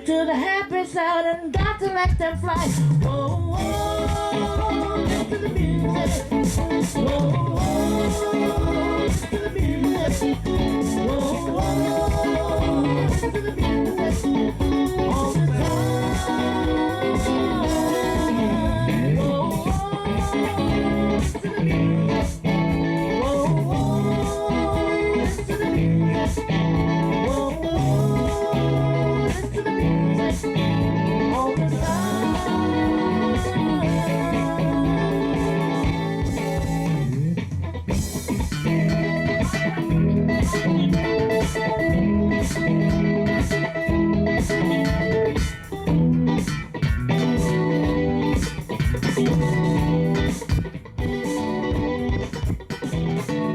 went to the happy side and got to let them fly. Whoa, whoa, listen to the music. Whoa, whoa, listen to the music. Whoa, whoa, listen to the music. All the time. Whoa, whoa, listen to the music. Whoa, whoa, listen to the music. Whoa, whoa, listen to the music. All the time.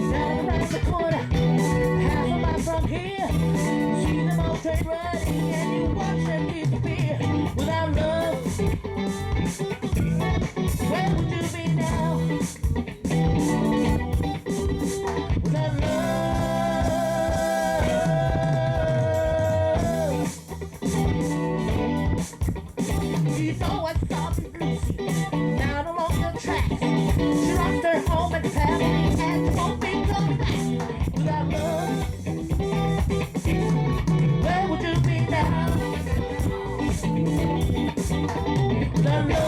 Down around the corner, half a mile from here, see them all train riding, and you watch them disappear without love. Where would you be now? Without love. You know I saw Lucy down along the tracks. She lost her home and family and won't be coming back without love. Where would you be now? Without love.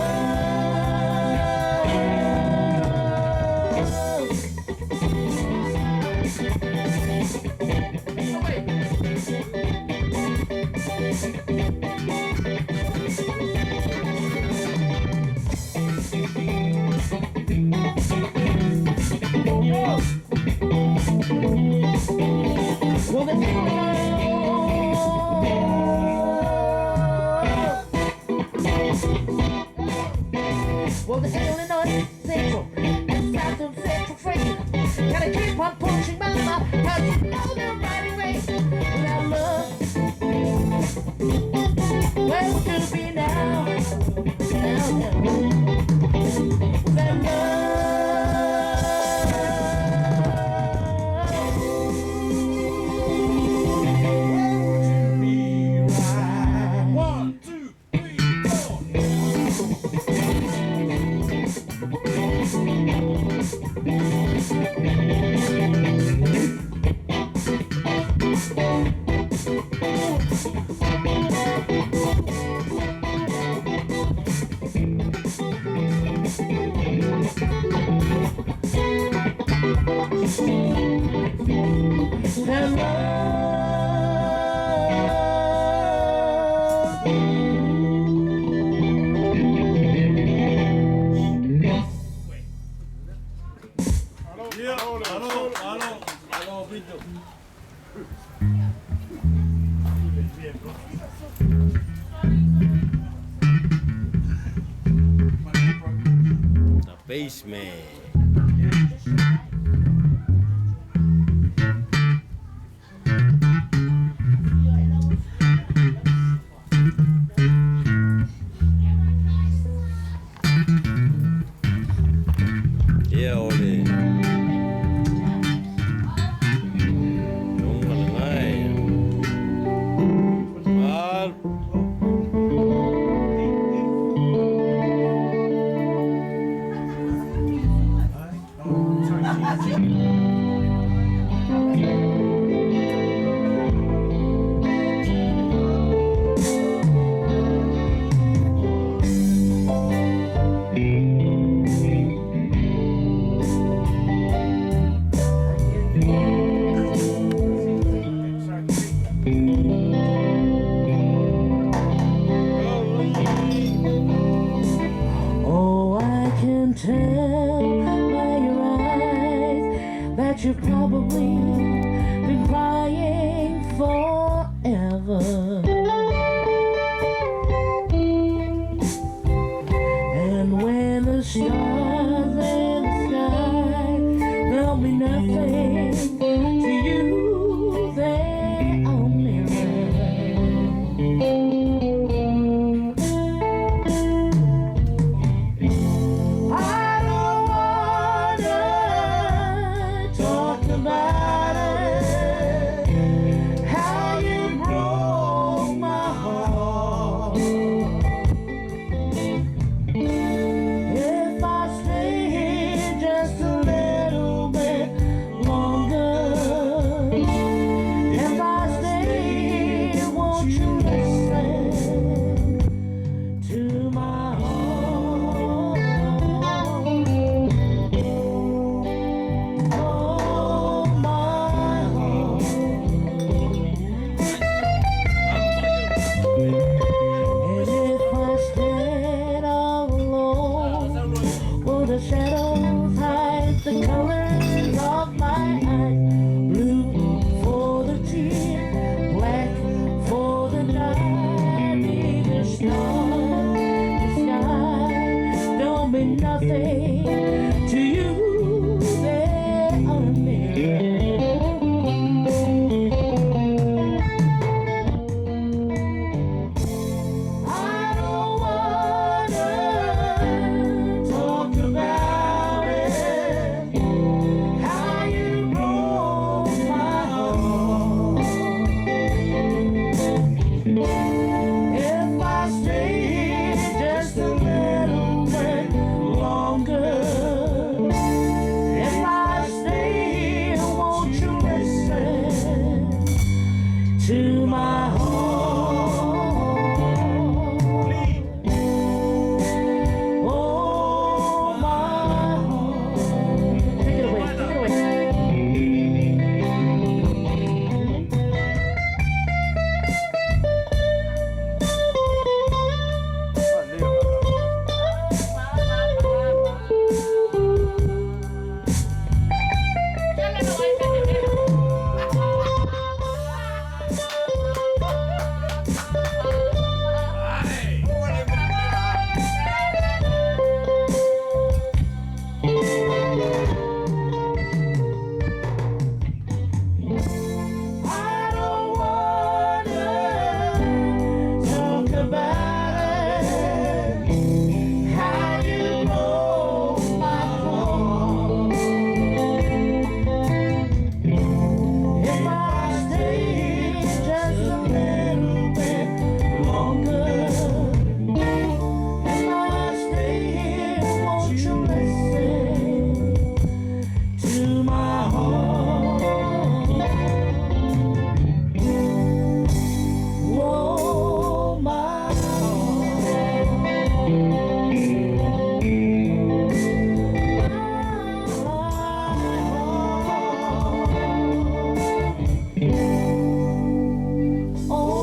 Well, the Illinois Central and South of Central Freight gotta keep on pushing mama, cause you know they're riding race without love. Where would you be now? Without love. The Basement. Yeah, ole. Oh, I can tell by your eyes that you've probably been crying forever. And when the stars in the sky will be nothing to you, they only I don't wanna talk about it, how you broke my heart. And if I stand all alone, will the shadows hide the colors of my eyes? Blue for the tear, black for the night. Neither star, the sky don't mean nothing to you. There are me. I don't wanna talk about it, how you broke my heart. If I stay here just a little bit longer, if I stay here, won't you listen to my heart? Oh, my heart. Take it away, take it away. I don't wanna talk about it, how you broke my heart. If I stay just a little bit longer, if I stay here, won't you listen to my heart? Whoa, my oh,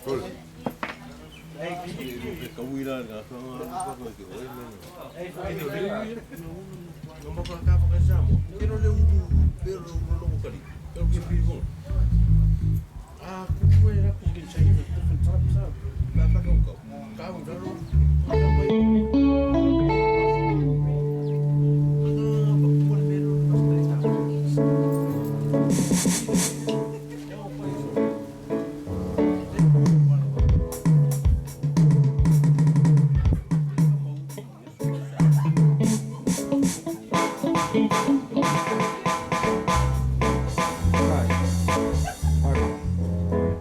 Non va per capo che siamo, però le un cari, però che più ah, come era che c'è io, la fa un po', cavo,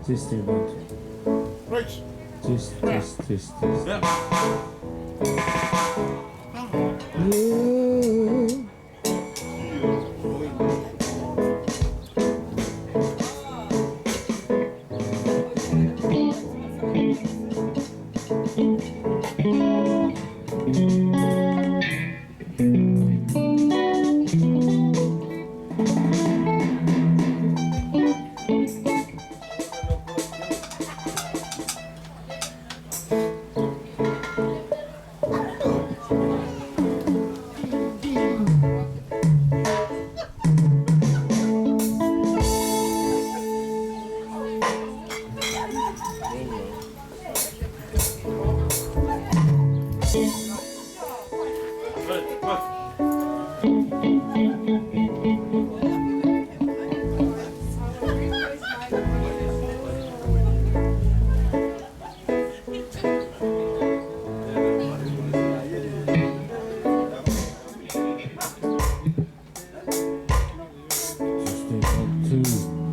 Testing one. Right. Test. Yeah.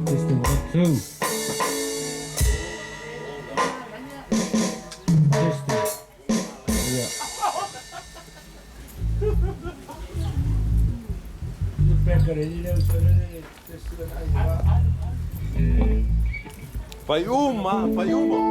Testing one, two. Testing. Yeah. Fai uma. Fai uma.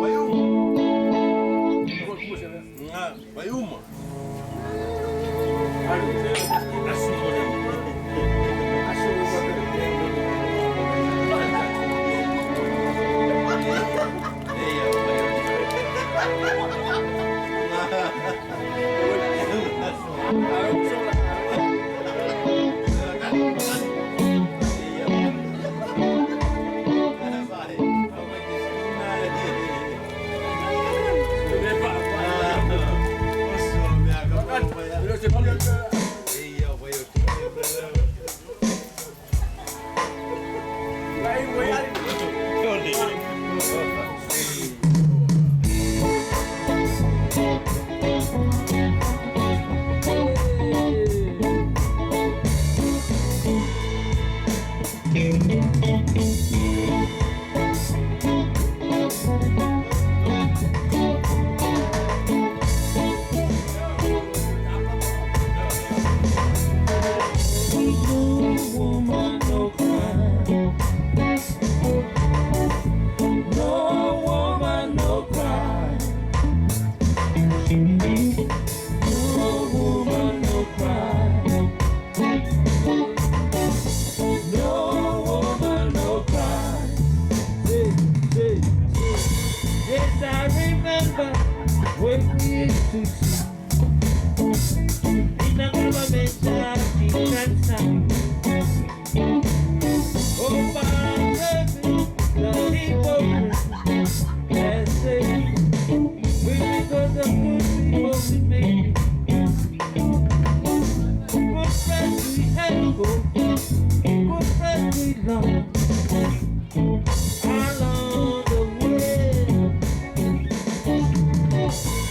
Along the way,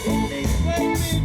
it makes me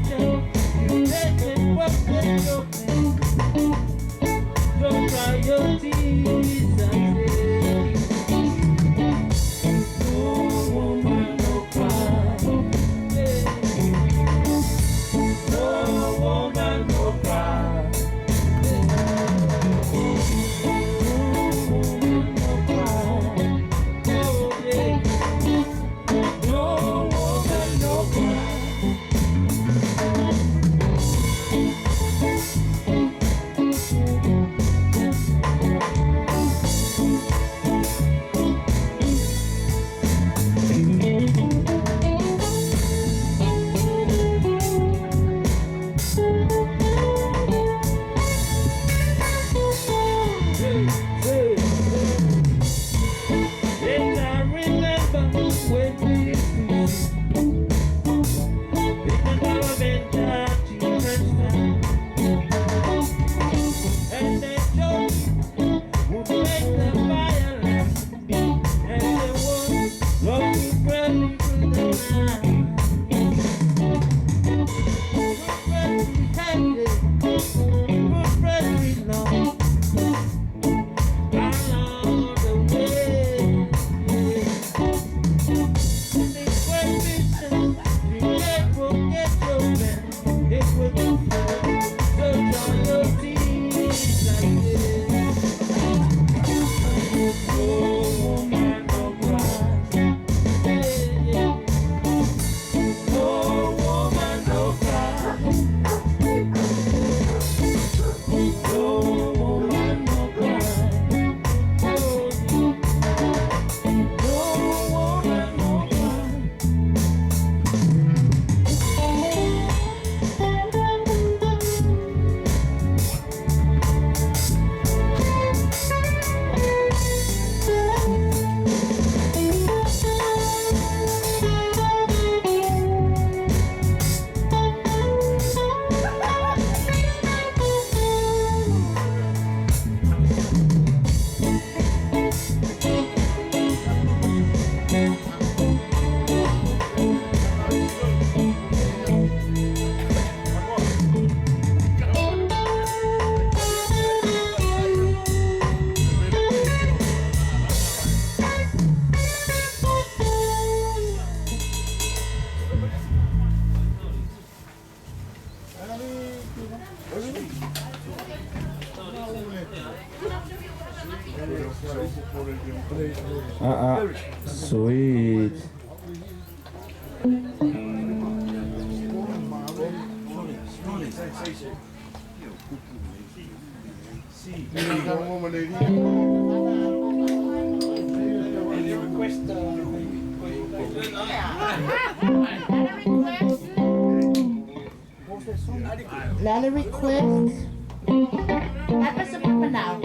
Sweet. Lala request. Apa sebut menang?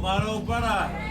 Maro para.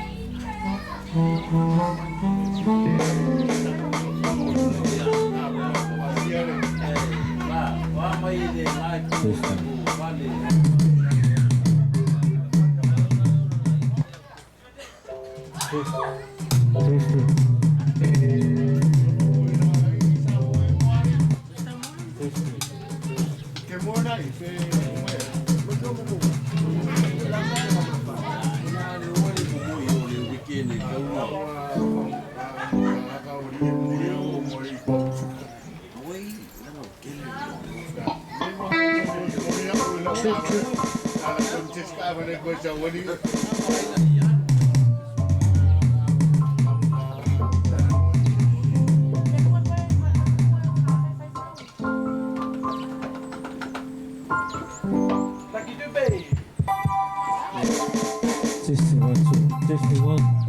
Testing 1 2. Testing 1.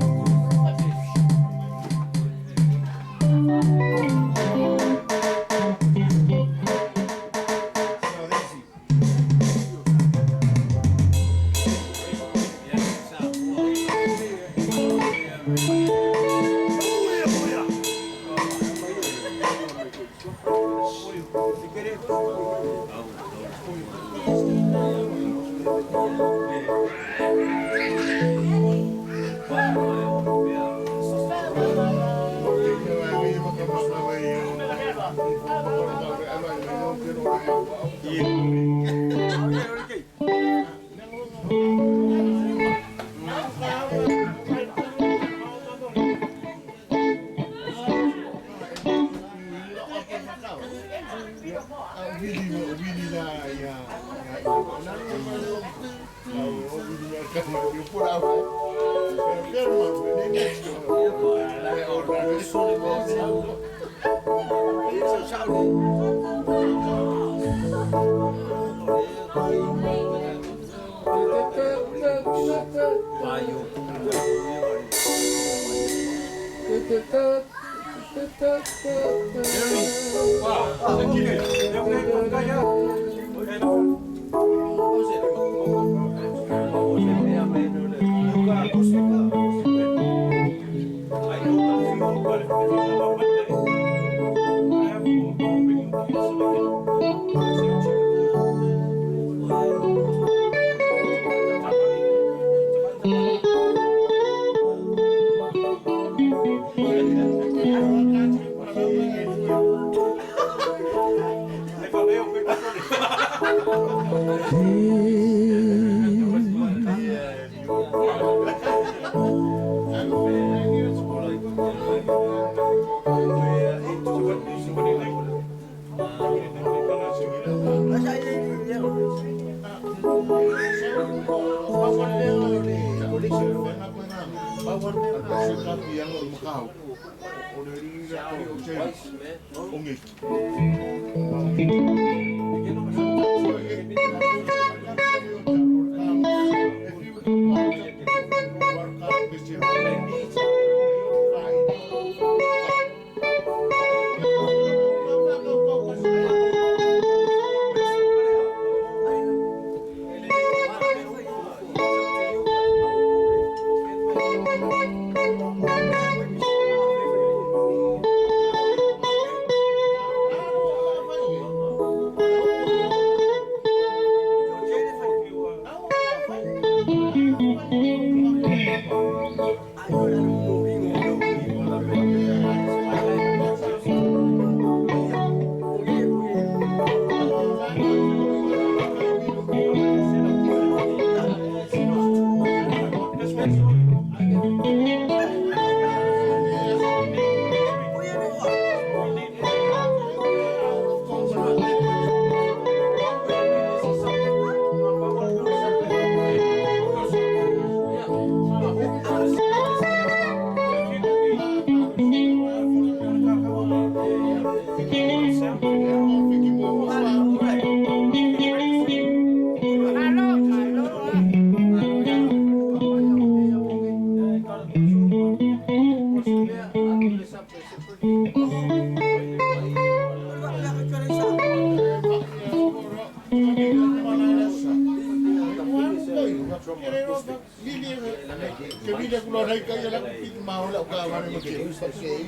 dia keluar dari kaya lah kupit mau lah kau mana macam pakai.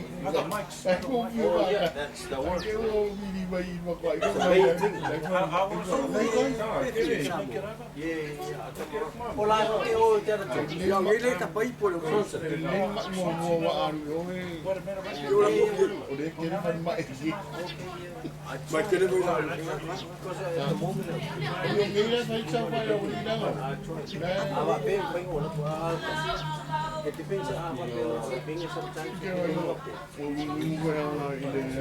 Aku kira That's the work. aku bini bayi makoi. How was it? Well, I don't know what that is. Yang ini tak baik pun orang. Mak mau waan oi. Udah kira kan mak ini. Macam mana boleh? Yung kira saya siapa yang boleh dah. Apa pengen orang buat? It depends on how much pengen sometimes.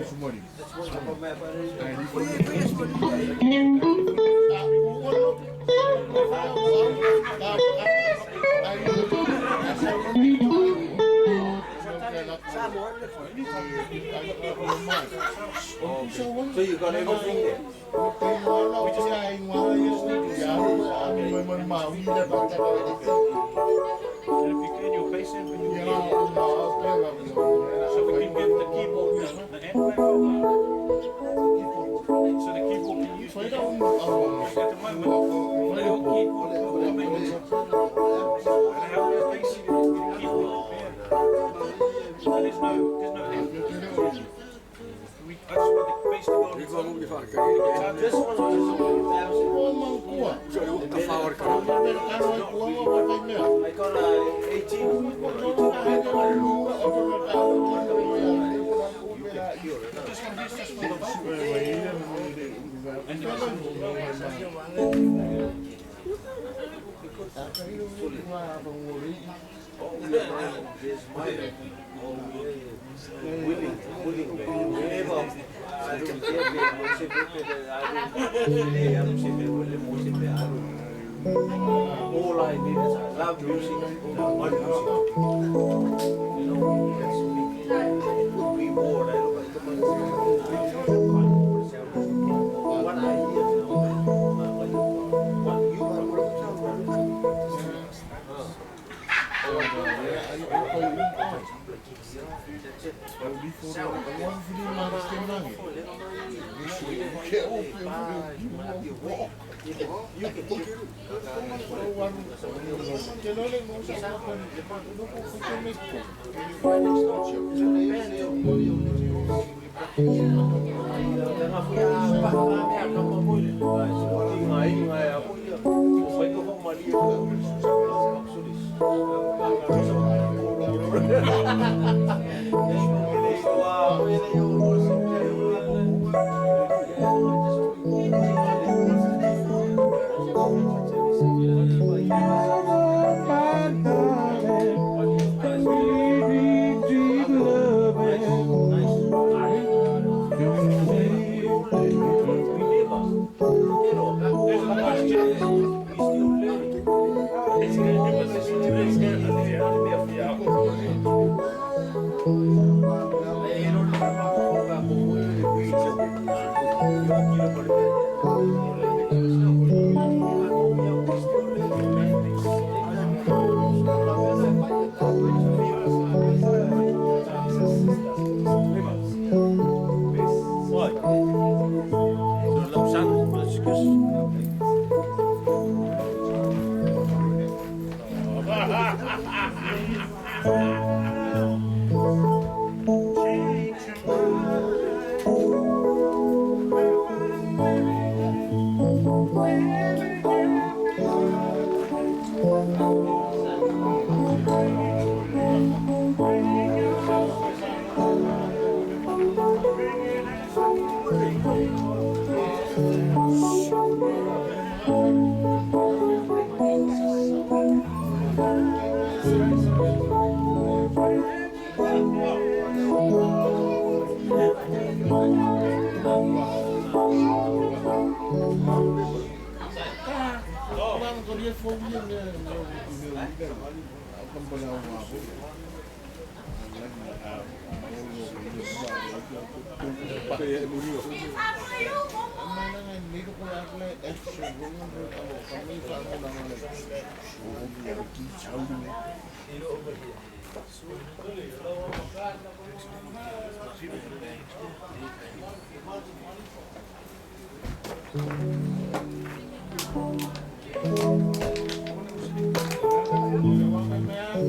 Semua ni. That's one of my parents. So you got everything there. And if you can, you'll face it when you get it. So we can give the keyboard the amp back over. So the keyboard can use it. At the moment, the little keyboard will come in and how we're facing it is with the keyboard. So there's no amp. I just want the bass to go on Ini its kalau own. kita kaya This one is jadi kita power kan. I got a 18. All I did is I love music, my music. You know, that's me. We wore, I look at the money. What I hear, you know, what you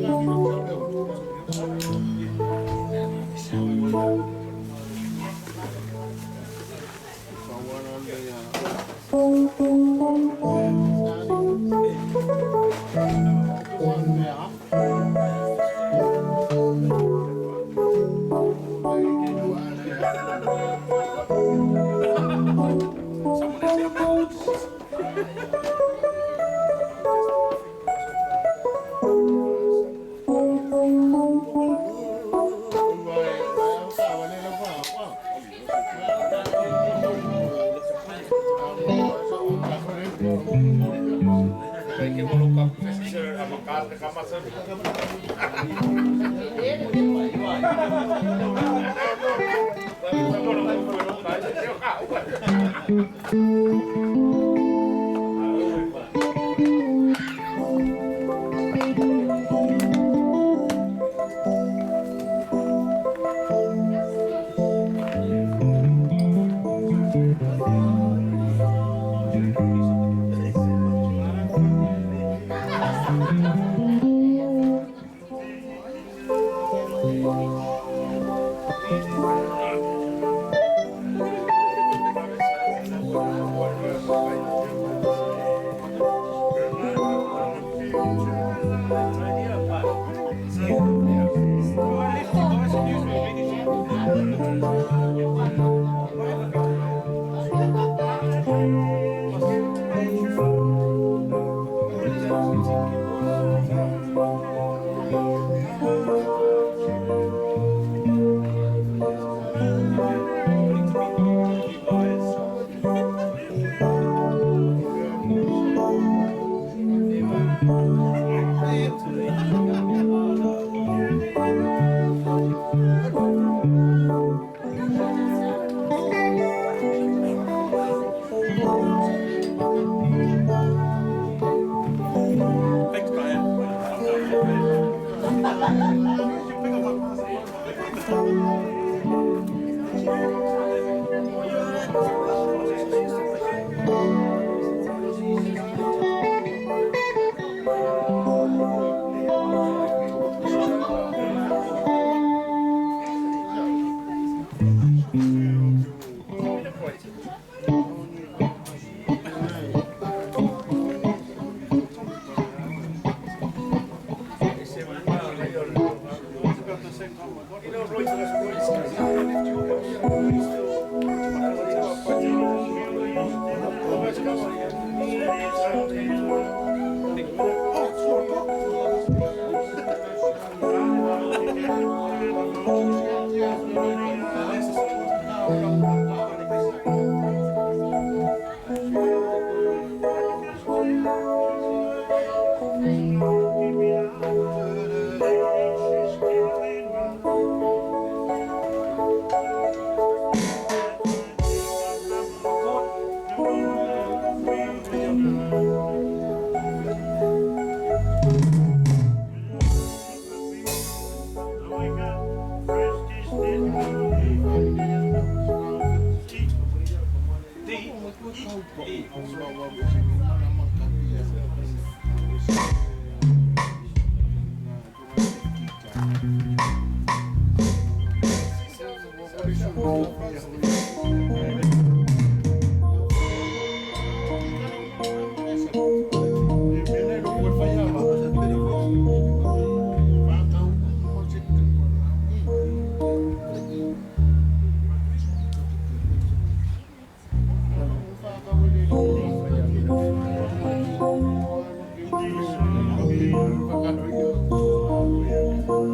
Thank you.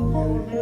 Thank you.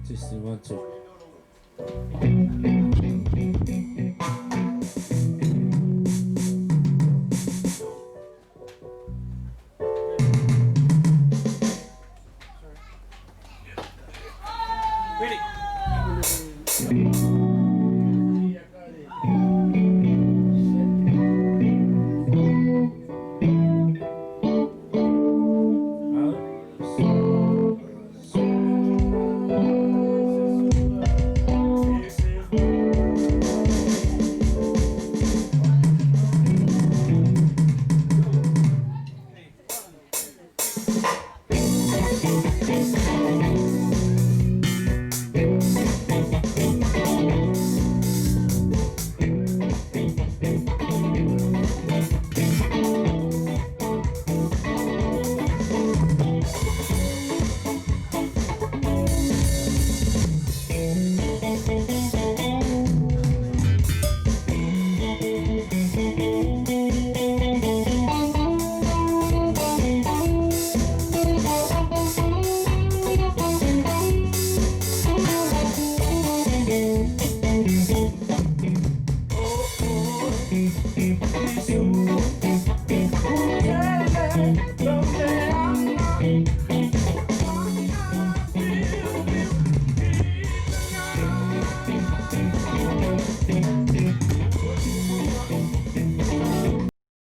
Testing 1, 2. Yeah.